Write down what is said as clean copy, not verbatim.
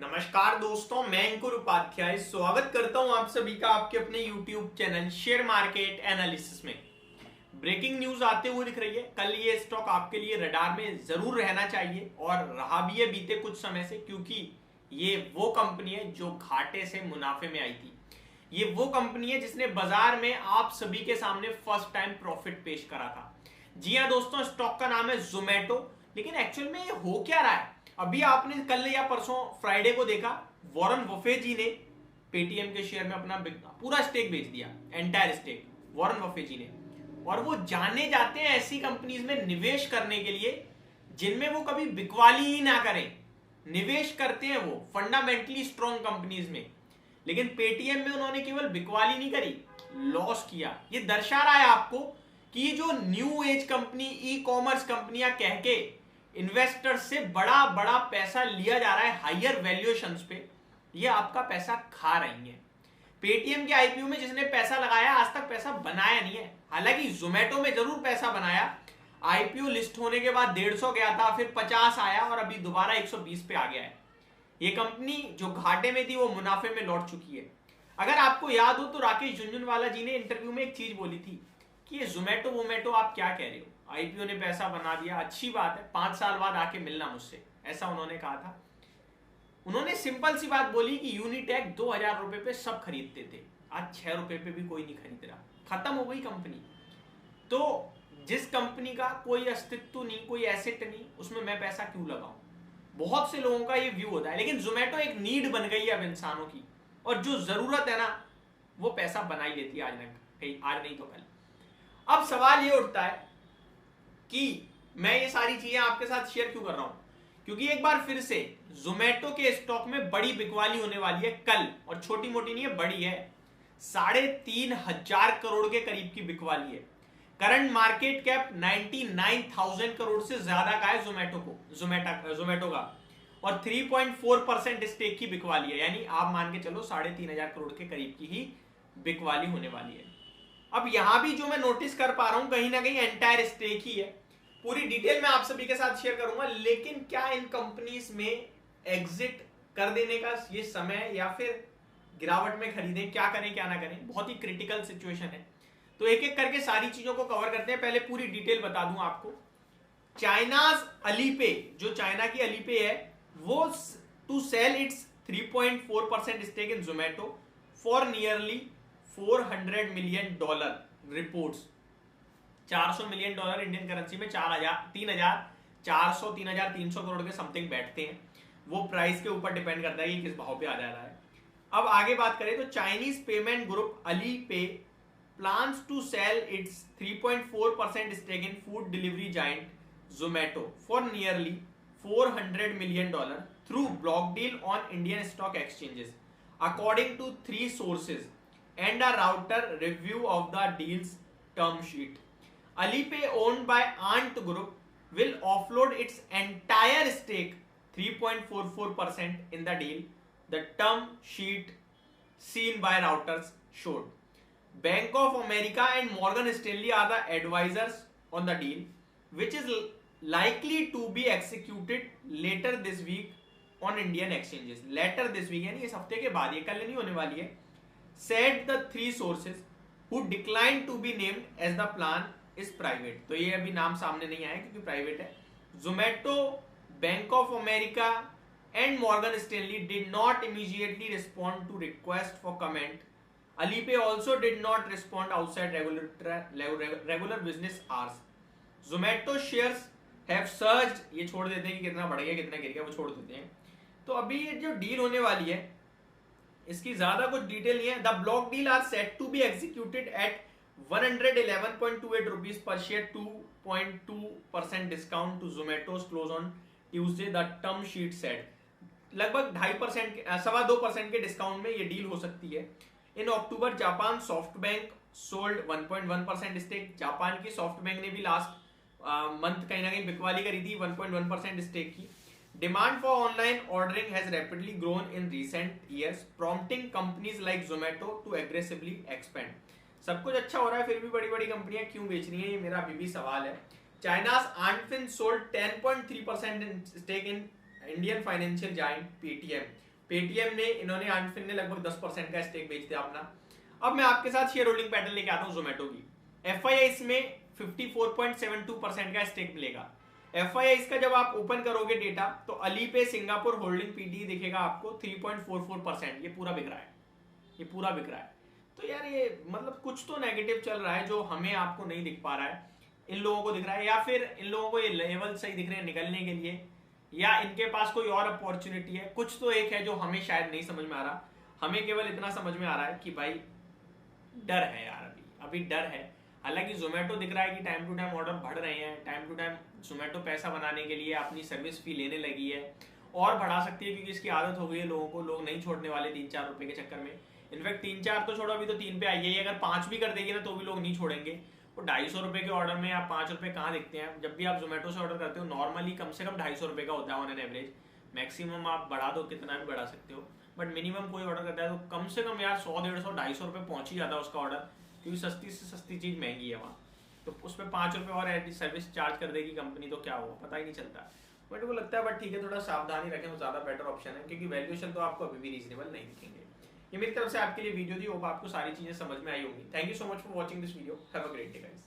नमस्कार दोस्तों, मैं अंकुर उपाध्याय स्वागत करता हूं आप सभी का आपके अपने YouTube channel share market analysis में। ब्रेकिंग न्यूज आते हुए दिख रही है। कल ये स्टॉक आपके लिए रडार में जरूर रहना चाहिए और रहा भी है बीते कुछ समय से, क्योंकि ये वो कंपनी है जो घाटे से मुनाफे में आई थी। ये वो कंपनी है जिसने बाजार में आप सभी के सामने फर्स्ट टाइम प्रॉफिट पेश करा था। जी हाँ दोस्तों, स्टॉक का नाम है जोमेटो। लेकिन एक्चुअल में ये हो क्या रहा है? अभी आपने कल या परसों फ्राइडे को देखा, वॉरेन बफेट जी ने पेटीएम के शेयर में अपना पूरा स्टेक बेच दिया, एंटायर स्टेक वॉरेन बफेट जी ने। और वो जाने जाते हैं ऐसी कंपनीज में निवेश करने के लिए जिनमें वो कभी बिकवाली ही ना करें। निवेश करते हैं वो फंडामेंटली स्ट्रॉन्ग कंपनीज में। लेकिन पेटीएम में उन्होंने केवल बिकवाली नहीं करी, लॉस किया। ये दर्शा रहा है आपको कि जो new age company, e commerce कंपनियां कह के इन्वेस्टर से बड़ा बड़ा पैसा लिया जा रहा है हायर वैल्यूएशंस पे, ये आपका पैसा खा रही है। पेटीएम के आईपीओ में जिसने पैसा लगाया आज तक पैसा बनाया नहीं है। हालांकि जोमेटो में जरूर पैसा बनाया। आईपीओ लिस्ट होने के बाद 150 गया था, फिर 50 आया और अभी दोबारा 120 पे आ गया है। ये कंपनी जो घाटे में थी वो मुनाफे में लौट चुकी है। अगर आपको याद हो तो राकेश झुनझुनवाला जी ने इंटरव्यू में एक चीज बोली थी कि ये जोमेटो वोमेटो आप क्या कह रहे हो, आईपीओ ने पैसा बना दिया, अच्छी बात है, 5 साल बाद आके मिलना मुझसे, ऐसा उन्होंने कहा था। उन्होंने सिंपल सी बात बोली कि यूनिटेक 2000 रुपए पे सब खरीदते थे, आज 6 रुपए पे भी कोई नहीं खरीद रहा, खत्म हो गई कंपनी। तो जिस कंपनी का कोई अस्तित्व नहीं, कोई एसेट नहीं, उसमें मैं पैसा क्यों लगाऊं? बहुत से लोगों का ये व्यू होता है। लेकिन जोमेटो एक नीड बन गई है अब इंसानों की, और जो जरूरत है ना वो पैसा बना ही लेती है, आज ना कहीं, आज नहीं तो कल। अब सवाल ये उठता है कि मैं ये सारी चीजें आपके साथ शेयर क्यों कर रहा हूं, क्योंकि एक बार फिर से जोमेटो के स्टॉक में बड़ी बिकवाली होने वाली है कल, और छोटी मोटी नहीं है, बड़ी है। 3,500 करोड़ के करीब की बिकवाली है। करंट मार्केट कैप 99,000 करोड़ से ज्यादा का है जोमेटो का, और 3.4% स्टेक की बिकवाली है। यानी आप मान के चलो 3,500 करोड़ के करीब की ही बिकवाली होने वाली है। अब यहां भी जो मैं नोटिस कर पा रहा हूं, कहीं ना कहीं एंटायर स्टेक ही है। पूरी डिटेल मैं आप सभी के साथ शेयर करूंगा। लेकिन क्या इन कंपनीज में एग्जिट कर देने का ये समय, या फिर गिरावट में खरीदें, क्या करें क्या ना करें, बहुत ही क्रिटिकल सिचुएशन है। तो एक एक करके सारी चीजों को कवर करते हैं। पहले पूरी डिटेल बता दूं आपको। चाइनाज अलीपे, जो चाइना की अलीपे है, वो to sell its 3.4% stake in Zomato for nearly $400 million. Reports $400 million Indian currency में 3,300 करोड़ के समथिंग बैठते हैं। वो प्राइस के ऊपर डिपेंड करता है कि किस भाव पे आ जा रहा है। अब आगे बात करें तो Chinese payment group Alipay plans to sell its 3.4% stake in food delivery giant Zomato for nearly $400 million through block deal on Indian stock exchanges, according to 3 sources and a router review of the deal's term sheet. Alipay, owned by Ant Group, will offload its entire stake, 3.44% in the deal, the term sheet seen by Reuters showed. Bank of America and Morgan Stanley are the advisors on the deal, which is likely to be executed later this week on Indian exchanges. Later this week यानी इस हफ्ते के बाद, ये कल नहीं होने वाली है। Said the 3 sources who declined to be named as the plan is private. तो ये अभी नाम सामने नहीं आया क्योंकि प्राइवेट है। Zomato, Bank of America and Morgan Stanley did not immediately respond to request for comment. Alipay also did not respond outside regular business hours. Zomato shares have surged, ये छोड़ देते हैं कि कितना बढ़ गया कितना गिर गया, वो छोड़ देते हैं। तो अभी ये जो डील होने वाली है इसकी ज्यादा कुछ डिटेल नहीं है। The block deal are set to be executed at 111.28 rupees per share, 2.2% discount to Zomato's close on Tuesday, the term sheet set. लगभग 2.5%, 2.25% के डिस्काउंट में ये डील हो सकती है। In October Japan SoftBank sold 1.1% stake. Japan की SoftBank ने भी लास्ट मंथ कहीं ना कहीं बिकवाली करी थी 1.1% स्टेक की। Demand for online ordering has rapidly grown in recent years, prompting companies like Zomato to aggressively expand. सब कुछ अच्छा हो रहा है, फिर भी बड़ी बड़ी कंपनियां क्यों बेच रही हैं, ये मेरा अभी भी सवाल है। China's Antfin sold 10.3% stake in Indian financial giant Paytm Paytm ने इन्होंने आंफिन ने लगभग 10% का स्टेक बेच दिया अपना। अब मैं आपके साथ शेयर होल्डिंग पैटर्न लेके आता हूं जोमेटो की। एफआईआई में 54.72% का स्टेक मिलेगा। एफआईआई का जब आप ओपन करोगे डेटा तो अली पे सिंगापुर होल्डिंग पीटी दिखेगा आपको 3.44%। ये पूरा बिक रहा है, ये पूरा बिक रहा है। तो यार ये मतलब कुछ तो नेगेटिव चल रहा है जो हमें आपको नहीं दिख पा रहा है, इन लोगों को दिख रहा है, या फिर इन लोगों को ये लेवल सही दिख रहे हैं निकलने के लिए, या इनके पास कोई और अपॉर्चुनिटी है। कुछ तो एक है जो हमें शायद नहीं समझ में आ रहा। हमें केवल इतना समझ में आ रहा है कि भाई डर है यार, अभी डर है। हालांकि जोमेटो दिख रहा है कि टाइम टू टाइम ऑर्डर बढ़ रहे हैं, टाइम टू टाइम जोमेटो पैसा बनाने के लिए अपनी सर्विस फी लेने लगी है और बढ़ा सकती है, क्योंकि इसकी आदत हो गई है लोगों को। लोग नहीं छोड़ने वाले 3-4 रुपए के चक्कर में। इनफैक्ट 3-4 तो छोड़ो, अभी तो 3 पे आई है। अगर 5 भी कर देगी ना तो भी लोग नहीं छोड़ेंगे। वो 250 रुपए के ऑर्डर में आप 5 रुपए कहाँ दिखते हैं? जब भी आप जोमेटो से ऑर्डर करते हो नॉर्मली कम से कम 250 रुपए का होता है ऑन एन एवरेज। मैक्सिमम आप बढ़ा दो, कितना भी बढ़ा सकते हो, बट मिनिमम कोई ऑर्डर करता है तो कम से कम यार 100, 150, 250 रुपए पहुंच ही जाता है उसका ऑर्डर, क्योंकि सस्ती से सस्ती चीज महंगी है वहाँ। तो उसमें 5 रुपए और एडिट सर्विस चार्ज कर देगी कंपनी तो क्या होगा पता ही नहीं चलता। बट वो लगता है, बट ठीक है, थोड़ा सावधानी रखें, वो ज्यादा बेटर ऑप्शन है, क्योंकि वैल्यूएशन तो आपको अभी भी रीजनेबल नहीं दिखेंगे। ये मेरी तरफ से आपके लिए वीडियो थी, होप आपको सारी चीजें समझ में आई होगी। Thank you so much for watching this video. Have a great day guys.